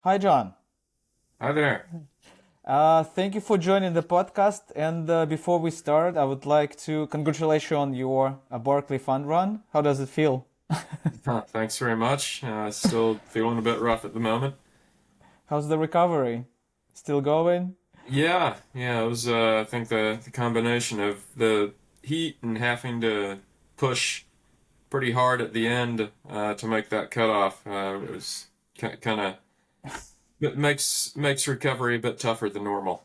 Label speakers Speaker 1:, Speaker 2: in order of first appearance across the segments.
Speaker 1: Hi, John.
Speaker 2: Hi there.
Speaker 1: Thank you for joining the podcast. And before we start, I would like to congratulate you on your Barkley Fund Run. How does it feel?
Speaker 2: Thanks very much. Still feeling a bit rough at the moment.
Speaker 1: How's the recovery? Still going?
Speaker 2: Yeah. It was, I think the combination of the heat and having to push pretty hard at the end to make that cutoff was kind of it makes recovery a bit tougher than normal.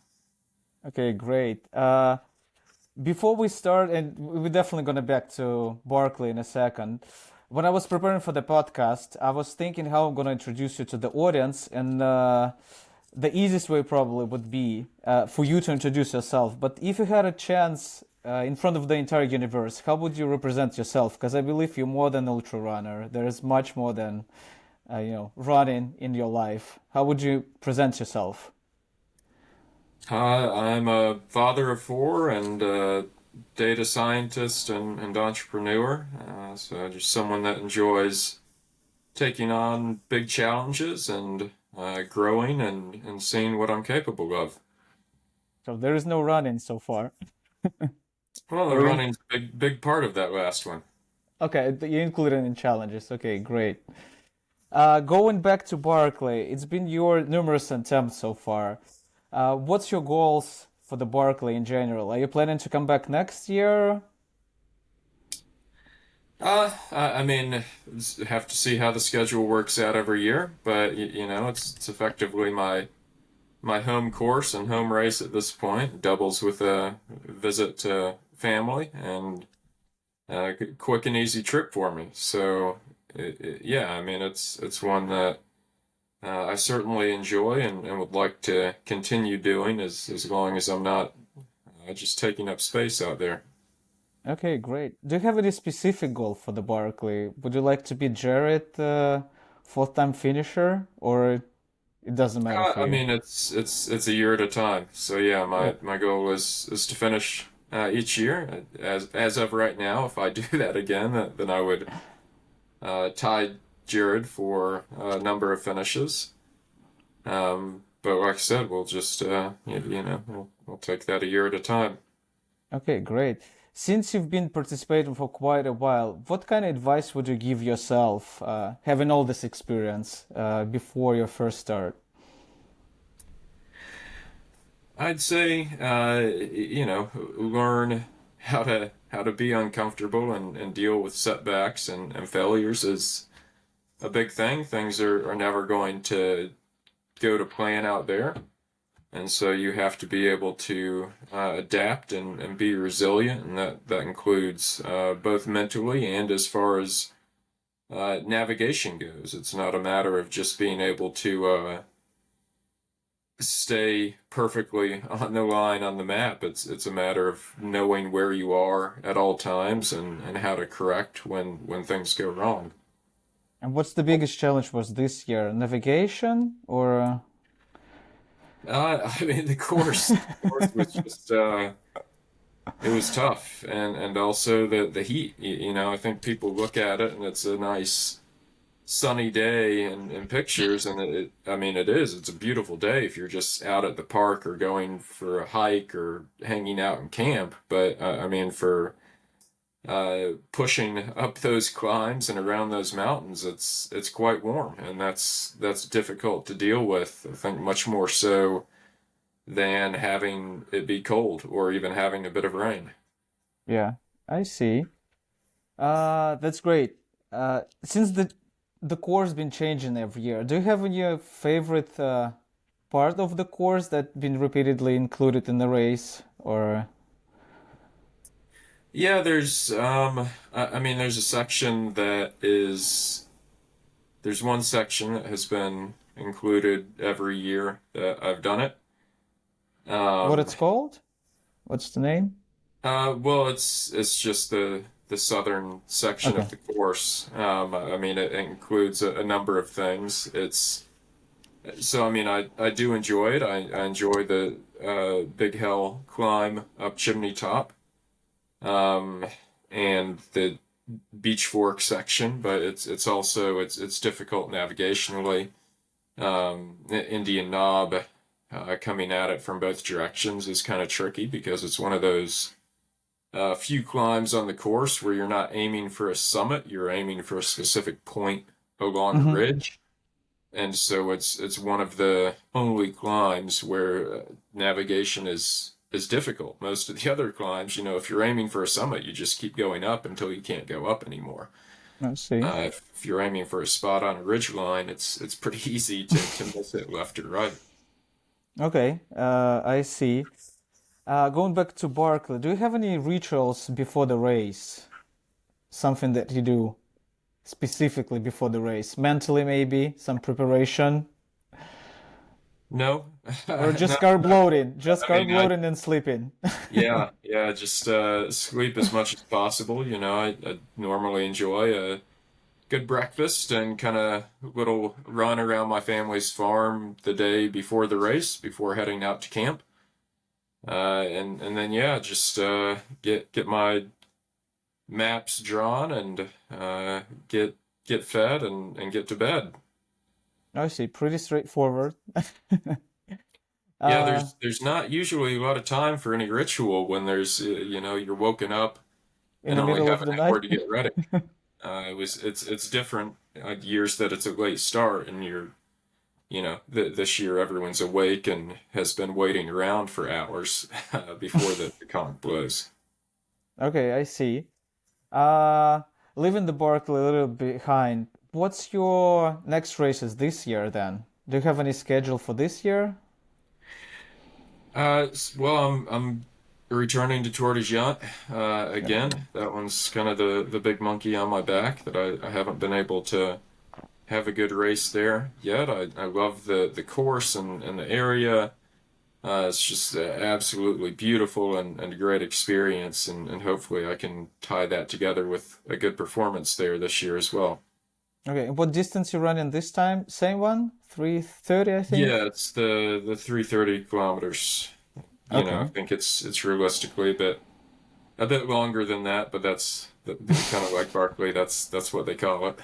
Speaker 1: Okay, great. Before we start, and we're definitely going to back to Barkley in a second. When I was preparing for the podcast, I was thinking how I'm going to introduce you to the audience, and the easiest way probably would be for you to introduce yourself. But if you had a chance in front of the entire universe, how would you represent yourself? Because I believe you're more than ultra runner. There is much more than running in your life. How would you present yourself?
Speaker 2: I'm a father of four and a data scientist and entrepreneur. So just someone that enjoys taking on big challenges and growing and seeing what I'm capable of.
Speaker 1: So there is no running so far.
Speaker 2: Well, the
Speaker 1: Or in,
Speaker 2: running's a big part of that last one.
Speaker 1: okay, you included in challenges. Okay, great. Going back to Barclay, it's been your numerous attempts so far. What's your goals for the Barclay in general? Are you planning to come back next year?
Speaker 2: I mean, have to see how the schedule works out every year, but it's effectively my home course and home race at this point. It doubles with a visit to family and a quick and easy trip for me. So, yeah, I mean, it's one that I certainly enjoy and would like to continue doing as long as I'm not just taking up space out there.
Speaker 1: Okay, great. Do you have any specific goal for the Barclay? Would you like to be Jared, fourth time finisher, or it doesn't matter for
Speaker 2: I
Speaker 1: you?
Speaker 2: mean, it's a year at a time. So yeah,
Speaker 1: Yeah.
Speaker 2: my goal is to finish each year. As of right now, if I do that again, then I would tie Jared for a number of finishes. But like I said, we'll just we'll take that a year at a time.
Speaker 1: Okay, great. Since you've been participating for quite a while, what kind of advice would you give yourself, having all this experience, before your first start?
Speaker 2: I'd say learn how to be uncomfortable and deal with setbacks and failures is a big thing. Things are never going to go to plan out there. And so you have to be able to adapt and be resilient, and that includes both mentally and as far as navigation goes. It's not a matter of just being able to stay perfectly on the line on the map. It's a matter of knowing where you are at all times and how to correct when things go wrong.
Speaker 1: And what's the biggest challenge was this year? Navigation or
Speaker 2: I mean, the course was just it was tough, and also the heat. I think people look at it and it's a nice sunny day in pictures, and I mean, it is. It's a beautiful day if you're just out at the park or going for a hike or hanging out in camp. But I mean, for pushing up those climbs and around those mountains, it's quite warm, and that's difficult to deal with. I think much more so than having it be cold or even having a bit of rain.
Speaker 1: yeah, I see. That's great. Since the course been changing every year, do you have any favorite part of the course that been repeatedly included in the race or
Speaker 2: Yeah, I mean, there's a section that is, there's one section that has been included every year that I've done it.
Speaker 1: what
Speaker 2: Um,
Speaker 1: it's called? What's the name?
Speaker 2: well, it's just the southern section
Speaker 1: Okay.
Speaker 2: of the course. I mean, it includes a number of things. So I mean, I do enjoy it. I enjoy the Big Hill climb up Chimney Top, um, and the Beach Fork section, but it's also it's difficult navigationally. Indian knob coming at it from both directions is kind of tricky because it's one of those few climbs on the course where you're not aiming for a summit, you're aiming for a specific point along a
Speaker 1: Hmm.
Speaker 2: ridge. And so it's one of the only climbs where navigation is difficult. Most of the other climbs, if you're aiming for a summit, you just keep going up until you can't go up anymore.
Speaker 1: I see.
Speaker 2: If you're aiming for a spot on a ridge line, it's pretty easy to miss it left or right.
Speaker 1: Okay, I see. Going back to Barkley, do you have any rituals before the race? Something that you do specifically before the race? Mentally, maybe some preparation,
Speaker 2: No,
Speaker 1: or just
Speaker 2: not,
Speaker 1: carb loading, just
Speaker 2: I
Speaker 1: carb
Speaker 2: mean,
Speaker 1: loading and sleeping.
Speaker 2: yeah, just sleep as much as possible. I normally enjoy a good breakfast and kind of little run around my family's farm the day before the race, before heading out to camp. And then yeah, just get my maps drawn and get fed and get to bed.
Speaker 1: I see. Pretty straightforward.
Speaker 2: Yeah,
Speaker 1: Uh,
Speaker 2: there's not usually a lot of time for any ritual when there's you're woken up
Speaker 1: in
Speaker 2: and
Speaker 1: the
Speaker 2: only
Speaker 1: middle
Speaker 2: have
Speaker 1: of
Speaker 2: an
Speaker 1: the
Speaker 2: hour
Speaker 1: night.
Speaker 2: to get ready. It's different years that it's a late start and this year everyone's awake and has been waiting around for hours before the conch blows.
Speaker 1: Okay, I see. Uh, Leaving the Barkley a little behind, what's your next races this year then? Do you have any schedule for this year?
Speaker 2: Well, I'm returning to Tour de Géant again. That one's kind of the big monkey on my back that I haven't been able to have a good race there yet. I love the course and the area. It's just absolutely beautiful and a great experience, and hopefully I can tie that together with a good performance there this year as well.
Speaker 1: Okay, and what distance you running this time? Same one? 3:30, I think.
Speaker 2: Yeah, it's the 330 kilometers. I
Speaker 1: Okay.
Speaker 2: think it's realistically a bit longer than that, but that's kind of like Barkley. That's what they call it.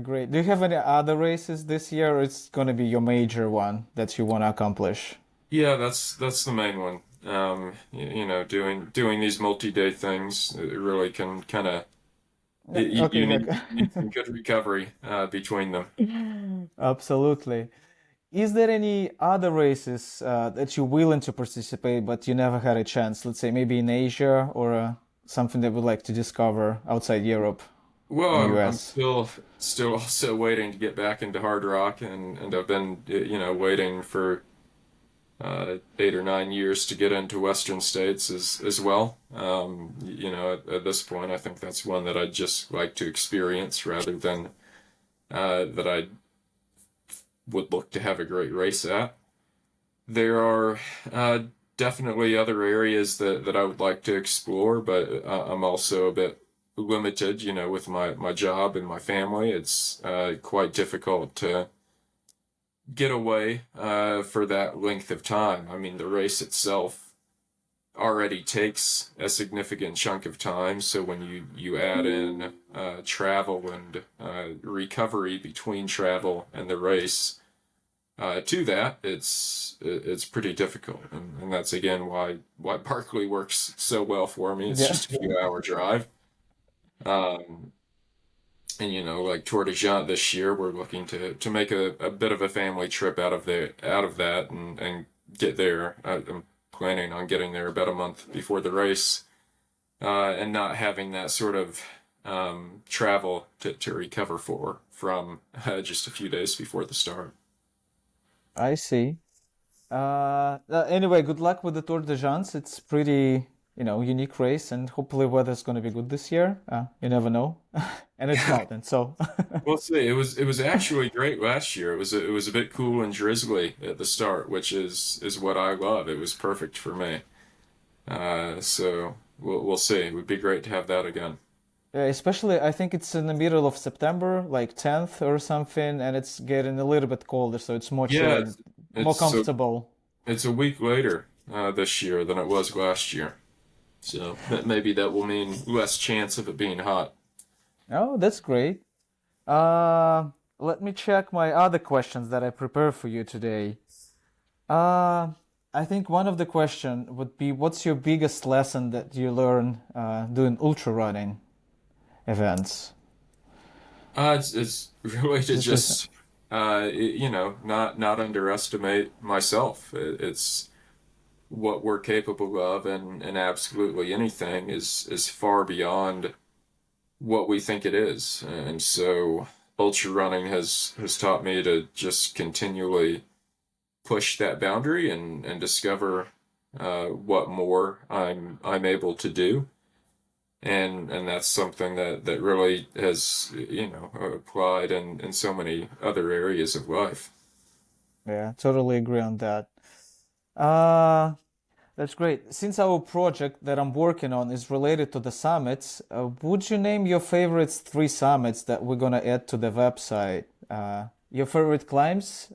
Speaker 1: Great. Do you have any other races this year, or it's gonna be your major one that you want to accomplish?
Speaker 2: Yeah, that's the main one. Doing these multi-day things, it really can kind of
Speaker 1: Yeah, okay,
Speaker 2: you need
Speaker 1: okay.
Speaker 2: some good recovery between them.
Speaker 1: Absolutely. Is there any other races that you're willing to participate, but you never had a chance? Let's say maybe in Asia or something that would like to discover outside Europe
Speaker 2: Well,
Speaker 1: and
Speaker 2: I'm
Speaker 1: US.
Speaker 2: still also waiting to get back into hard rock, and I've been waiting for 8 or 9 years to get into Western states as well. At this point, I think that's one that I'd just like to experience rather than that I would look to have a great race at. There are definitely other areas that I would like to explore, but I'm also a bit limited, with my job and my family. It's quite difficult to get away for that length of time. I mean, the race itself already takes a significant chunk of time, so when you add in travel and recovery between travel and the race, to that, it's pretty difficult, and that's again why Barkley works so well for me. It's
Speaker 1: Yeah.
Speaker 2: just a few hour drive. Um, and like Tour de Géant this year, we're looking to make a bit of a family trip out of that and get there. I'm planning on getting there about a month before the race, and not having that sort of travel to recover from just a few days before the start.
Speaker 1: I see. Anyway, good luck with the Tour de France. It's pretty, unique race, and hopefully weather's going to be good this year. You never know, and it's mountain, so
Speaker 2: We'll see. It was actually great last year. It was a bit cool and drizzly at the start, which is what I love. It was perfect for me. So we'll see. It would be great to have that again.
Speaker 1: especially I think it's in the middle of September, like 10th or something, and it's getting a little bit colder, so it's more
Speaker 2: Yeah,
Speaker 1: chilling,
Speaker 2: it's
Speaker 1: more
Speaker 2: it's so
Speaker 1: comfortable.
Speaker 2: it's a week later this year than it was last year. So maybe that will mean less chance of it being hot.
Speaker 1: Oh, that's great. Uh, let me check my other questions that I prepared for you today. Uh, I think one of the question would be, what's your biggest lesson that you learn doing ultra running events?
Speaker 2: It's really to
Speaker 1: Just this.
Speaker 2: just not underestimate myself. It's what we're capable of, and absolutely anything is far beyond what we think it is. And so ultra running has taught me to just continually push that boundary and discover what more I'm able to do. And that's something that really has applied in so many other areas of life.
Speaker 1: Yeah, totally agree on that. Uh, that's great. Since our project that I'm working on is related to the summits, would you name your favorites three summits that we're gonna add to the website? Your favorite climbs?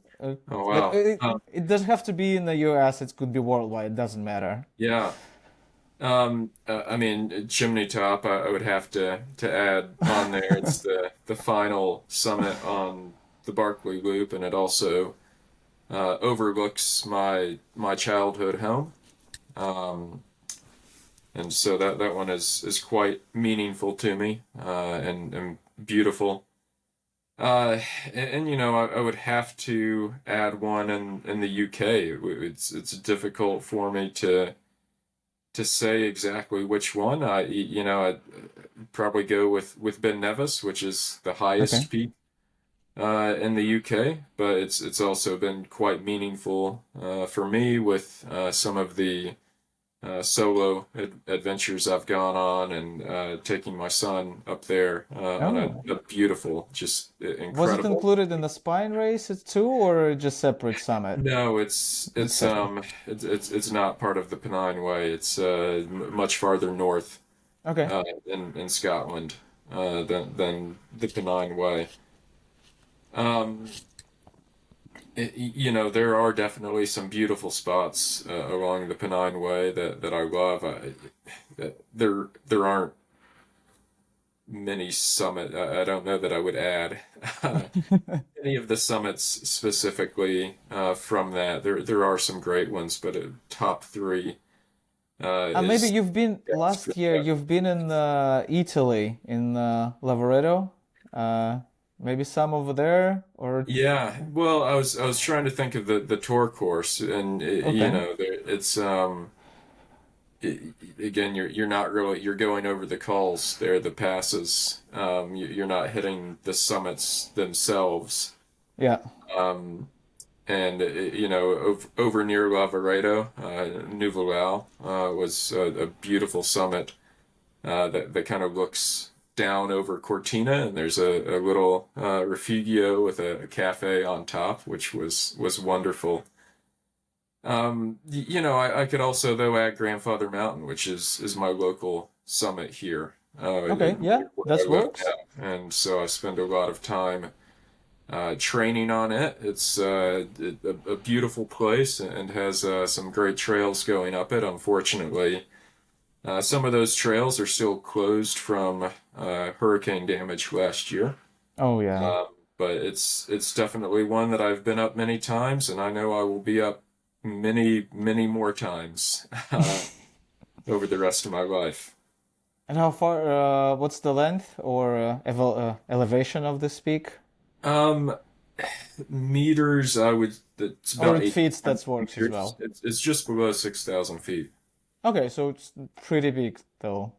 Speaker 2: Oh
Speaker 1: Like
Speaker 2: wow.
Speaker 1: it doesn't have to be in the US, it could be worldwide, it doesn't matter.
Speaker 2: Yeah. I mean, chimney top. I would have to add on there. It's the final summit on the Barkley Loop, and it also overlooks my childhood home. Um, and so that one is quite meaningful to me, and beautiful. I would have to add one in the UK. It's difficult for me to say exactly which one. I'd probably go with Ben Nevis, which is the
Speaker 1: Okay.
Speaker 2: highest peak in the UK, but it's also been quite meaningful for me with some of the solo adventures I've gone on, and taking my son up there on
Speaker 1: Oh.
Speaker 2: a beautiful, just
Speaker 1: Was it
Speaker 2: incredible.
Speaker 1: included in the spine race too, or just separate summit?
Speaker 2: No,
Speaker 1: Just separate.
Speaker 2: it's not part of the Pennine Way. It's much farther north
Speaker 1: Okay.
Speaker 2: in Scotland than the Pennine Way. Um, there are definitely some beautiful spots along the Pennine Way that I love. There aren't many I don't know that I would add any of the summits specifically from that. There are some great ones, but top three
Speaker 1: Maybe
Speaker 2: is
Speaker 1: you've been last year. You've been in Italy in Lavaredo. Uh, Maybe some over there, or
Speaker 2: yeah. Well, I was trying to think of the tour course, and
Speaker 1: okay.
Speaker 2: it's again, you're not really, you're going over the calls there, the passes. You're not hitting the summits themselves.
Speaker 1: Yeah.
Speaker 2: Um, and over near Lavaredo, Nuvolal was a beautiful summit that kind of looks down over Cortina, and there's a little refugio with a cafe on top, which was wonderful. I could also though add Grandfather Mountain, which is my local summit here,
Speaker 1: Okay. Yeah,
Speaker 2: where I
Speaker 1: that
Speaker 2: live
Speaker 1: works.
Speaker 2: now, and so I spend a lot of time training on it. It's a beautiful place and has some great trails going up it. Unfortunately, some of those trails are still closed from hurricane damage last year.
Speaker 1: Oh yeah.
Speaker 2: Um, but it's definitely one that I've been up many times, and I know I will be up many more times over the rest of my life.
Speaker 1: And how far? What's the length or elevation of this peak?
Speaker 2: Um, Meters, I would. It's
Speaker 1: Or
Speaker 2: about
Speaker 1: it
Speaker 2: eight
Speaker 1: feet
Speaker 2: hundred
Speaker 1: that works as
Speaker 2: meters.
Speaker 1: well.
Speaker 2: It's just below 6,000 feet.
Speaker 1: Okay, so it's pretty big though.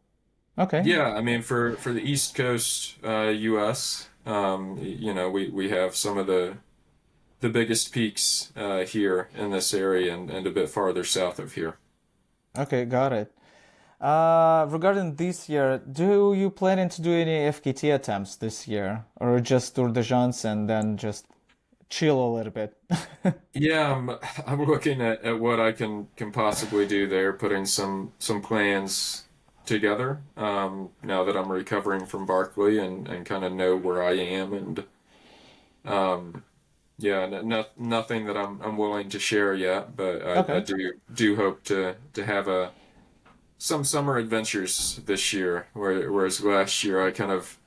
Speaker 1: Okay.
Speaker 2: Yeah, I mean for the East Coast U.S., we have some of the biggest peaks here in this area and a bit farther south of here.
Speaker 1: Okay, got it. Regarding this year, do you planning to do any FKT attempts this year, or just Tour de France and then just chill a little bit?
Speaker 2: Yeah, I'm looking at what I can possibly do there, putting some plans together. Now that I'm recovering from Barkley and kind of know where I am, and um, yeah, nothing that I'm willing to share yet, but I
Speaker 1: Okay.
Speaker 2: do hope to have some summer adventures this year, whereas last year I kind of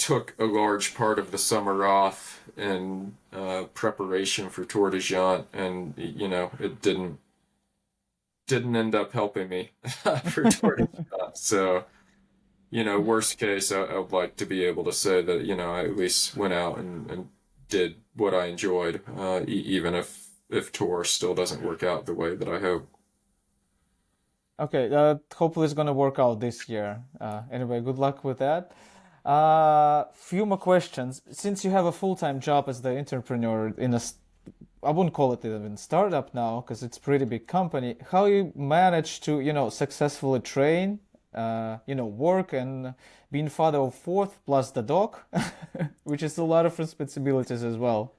Speaker 2: took a large part of the summer off in preparation for Tour de Gent, and it didn't end up helping me for Tour de Gent. So, worst case, I would like to be able to say that, I at least went out and did what I enjoyed, even if Tour still doesn't work out the way that I hope.
Speaker 1: Okay, hopefully it's gonna work out this year. Anyway, good luck with that. Few more questions. Since you have a full-time job as the entrepreneur in I wouldn't call it even startup now because it's pretty big company. How you manage to, successfully train, work and being father of fourth plus the dog, which is a lot of responsibilities as well.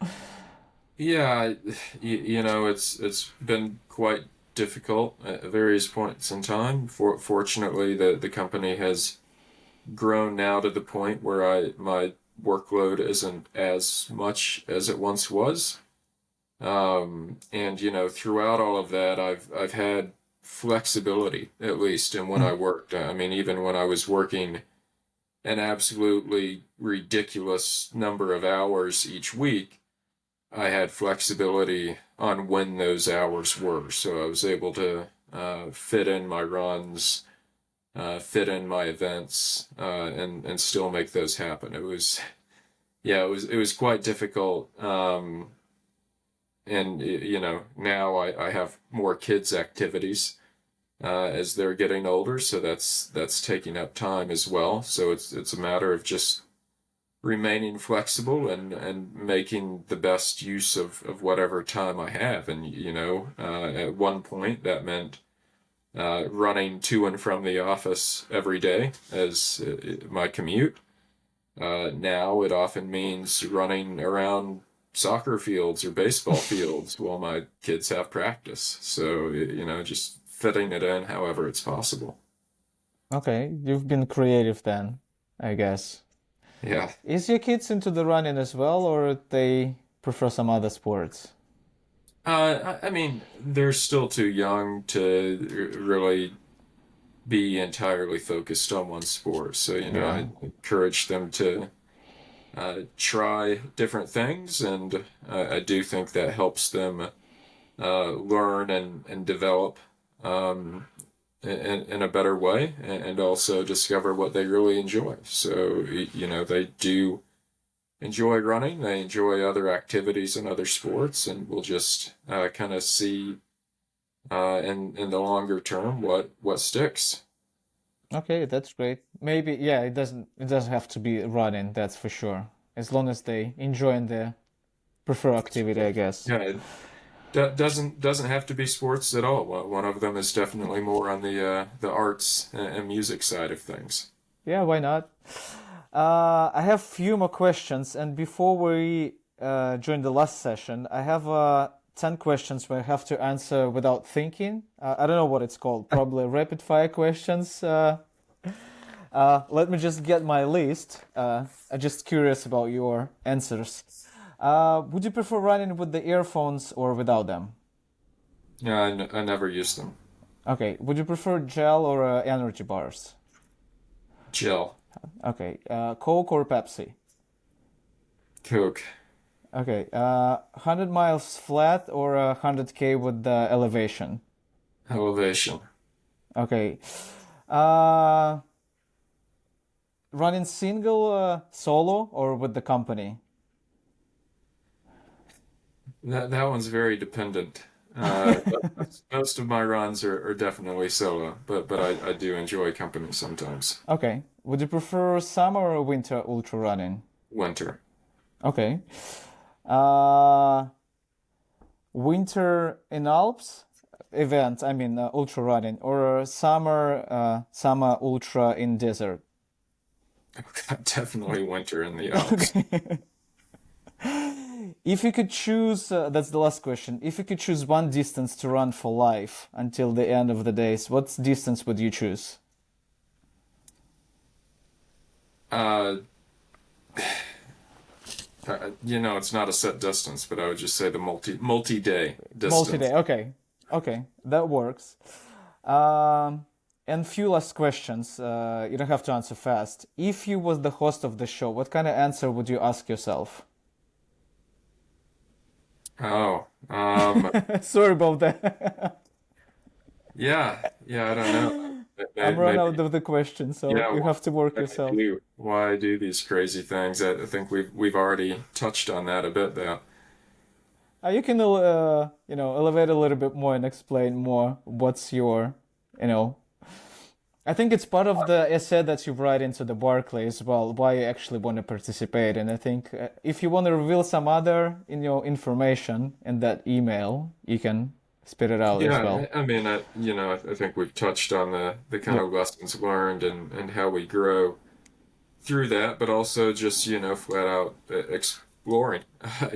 Speaker 2: Yeah, it's been quite difficult at various points in time. Fortunately, the company has grown now to the point where my workload isn't as much as it once was. And throughout all of that, I've had flexibility at least in when I worked. I mean, even when I was working an absolutely ridiculous number of hours each week, I had flexibility on when those hours were. So I was able to fit in my runs, fit in my events, and still make those happen. It was quite difficult. And now I have more kids' activities as they're getting older, so that's taking up time as well. So it's a matter of just remaining flexible and making the best use of whatever time I have. And at one point that meant running to and from the office every day as my commute. Now it often means running around soccer fields or baseball fields while my kids have practice. So, just fitting it in however it's possible.
Speaker 1: Okay, you've been creative then, I guess.
Speaker 2: Yeah.
Speaker 1: Is your kids into the running as well, or they prefer some other sports?
Speaker 2: I mean, they're still too young to really be entirely focused on one sport. So,
Speaker 1: Yeah.
Speaker 2: I encourage them to try different things, and I do think that helps them learn and develop um, in a better way, and also discover what they really enjoy. So, they do enjoy running, they enjoy other activities and other sports, and we'll just kind of see in the longer term what sticks.
Speaker 1: Okay, that's great. Maybe, yeah, it doesn't have to be running, that's for sure. As long as they enjoy the prefer activity, I guess.
Speaker 2: Yeah, doesn't have to be sports at all. One of them is definitely more on the arts and music side of things.
Speaker 1: Yeah, why not? I have few more questions, and before we join the last session, I have 10 questions where I have to answer without thinking. I don't know what it's called, probably rapid fire questions. Let me just get my list. I'm just curious about your answers. Would you prefer running with the earphones or without them?
Speaker 2: Yeah, I never use them.
Speaker 1: Okay, would you prefer gel or energy bars?
Speaker 2: Gel,
Speaker 1: Okay, Coke or Pepsi?
Speaker 2: Coke,
Speaker 1: Okay, 100 miles flat or 100K with the elevation?
Speaker 2: elevation,
Speaker 1: Okay, uh, running single, solo, or with the company?
Speaker 2: that one's very dependent. Most of my runs are definitely solo, but I do enjoy company sometimes.
Speaker 1: Okay, would you prefer summer or winter ultra running?
Speaker 2: Winter,
Speaker 1: Okay, uh, winter in Alps event, I mean ultra running, or summer ultra in desert?
Speaker 2: definitely winter in the Alps.
Speaker 1: If you could choose, that's the last question. If you could choose one distance to run for life until the end of the days, what distance would you choose?
Speaker 2: Uh, it's not a set distance, but I would just say the multi-day distance.
Speaker 1: Multi-day. Okay. Okay, that works. Um, And few last questions. You don't have to answer fast. If you was the host of the show, what kind of answer would you ask yourself?
Speaker 2: Oh,
Speaker 1: Sorry about that.
Speaker 2: yeah, I don't know.
Speaker 1: I'm run out
Speaker 2: Maybe,
Speaker 1: of the question, so
Speaker 2: yeah.
Speaker 1: you have to work
Speaker 2: Why I
Speaker 1: yourself.
Speaker 2: do why I do these crazy things? I think we've already touched on that a bit, though.
Speaker 1: You can, elevate a little bit more and explain more what's your, you know, I think it's part of the essay that you write into the Barkley as well, why you actually want to participate. And I think if you want to reveal some other information in that email, you can spit it out as
Speaker 2: Yeah,
Speaker 1: well.
Speaker 2: I mean, I think we've touched on the kind
Speaker 1: Yep.
Speaker 2: of lessons learned and how we grow through that, but also just, flat out exploring,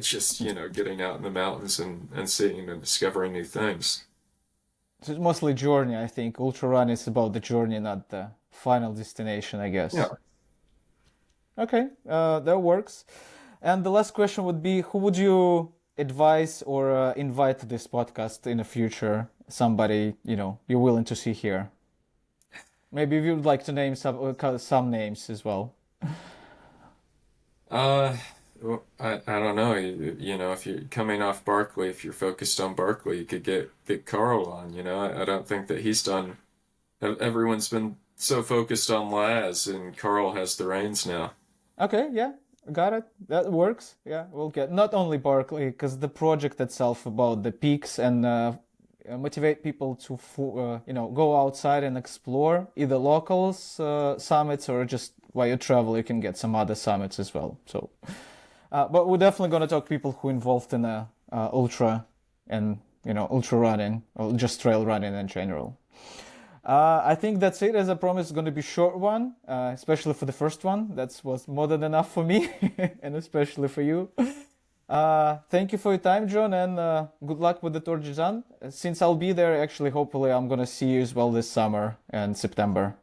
Speaker 2: just, getting out in the mountains and seeing and discovering new things.
Speaker 1: So it's mostly journey, I think. Ultra run is about the journey, not the final destination, I guess.
Speaker 2: Yeah.
Speaker 1: Okay, that works. And the last question would be, who would you advise or invite to this podcast in the future? Somebody, you're willing to see here. Maybe if you'd like to name some names as well.
Speaker 2: Uh, well, I don't know. If you're coming off Barkley, if you're focused on Barkley, you could get Carl on. I don't think that he's done. Everyone's been so focused on Laz, and Carl has the reins now.
Speaker 1: Okay, yeah, got it. That works. Yeah, we'll get not only Barkley, because the project itself about the peaks and motivate people to go outside and explore either locals summits or just while you travel you can get some other summits as well. So, but we're definitely gonna talk people who involved in ultra and ultra running or just trail running in general. I think that's it. As I promised, it's going to be a short one, especially for the first one. That was more than enough for me, and especially for you. Thank you for your time, John, and good luck with the Tour de Jan. Since I'll be there, actually, hopefully, I'm going to see you as well this summer and September.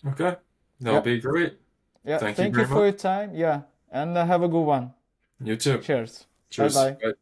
Speaker 2: Okay, that'll
Speaker 1: Yeah,
Speaker 2: be great.
Speaker 1: yeah.
Speaker 2: Thank you
Speaker 1: Thank you
Speaker 2: very
Speaker 1: for
Speaker 2: much.
Speaker 1: your time. Yeah, and have a good one.
Speaker 2: You too.
Speaker 1: Cheers. Bye
Speaker 2: Cheers.
Speaker 1: bye.
Speaker 2: Bye.